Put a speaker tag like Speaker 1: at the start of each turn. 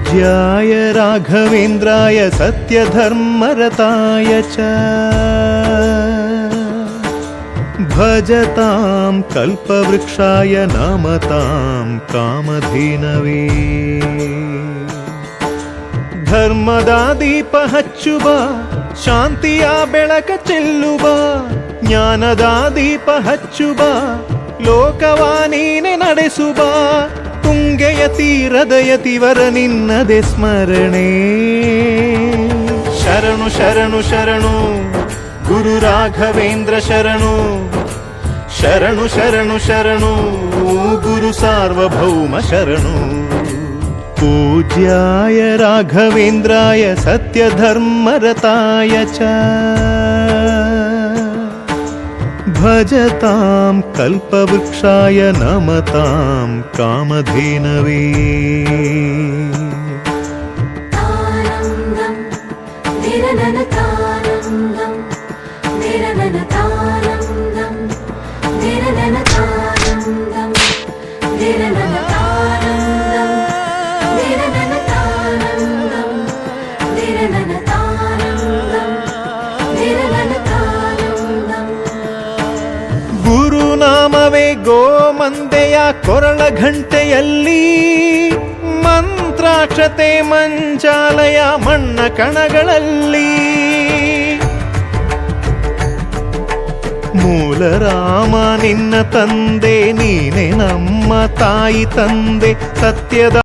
Speaker 1: पूज्याय राघवेन्द्राय सत्यधर्मरताय च भजतां कल्पवृक्षाय नमतां कामधेनवे ಧರ್ಮದ ದೀಪ ಹಚ್ಚುವ ಶಾಂತಿಯ ಬೆಳಕ ಚೆಲ್ಲುವ ಜ್ಞಾನದ ದೀಪ ಹಚ್ಚುವ ಲೋಕವ ನೀನೆ ನಡೆಸುವ ತುಂಗೆಯ ತೀರದ ಯತಿವರ ನಿನ್ನದೆ ಸ್ಮರಣೆ ಶರಣು ಶರಣು ಶರಣು ಗುರು ರಾಘವೇಂದ್ರ ಶರಣು ಶರಣು ಶರಣು ಶರಣು ಗುರು ಸಾರ್ವಭೌಮ ಶರಣು पूज्याय राघवेन्द्राय सत्यधर्मरताय च भजतां कल्पवृक्षाय नमतां कामधेनवे ಗುರುನಾಮವೇ ಗೋಮಂದೆಯ ಕೊರಳ ಘಂಟೆಯಲ್ಲಿ ಮಂತ್ರಾಕ್ಷತೆ ಮಂಚಾಲಯ ಮಣ್ಣ ಕಣಗಳಲ್ಲಿ ಮೂಲ ರಾಮ ನಿನ್ನ ತಂದೆ ನೀನೆ ನಮ್ಮ ತಾಯಿ ತಂದೆ ಸತ್ಯದ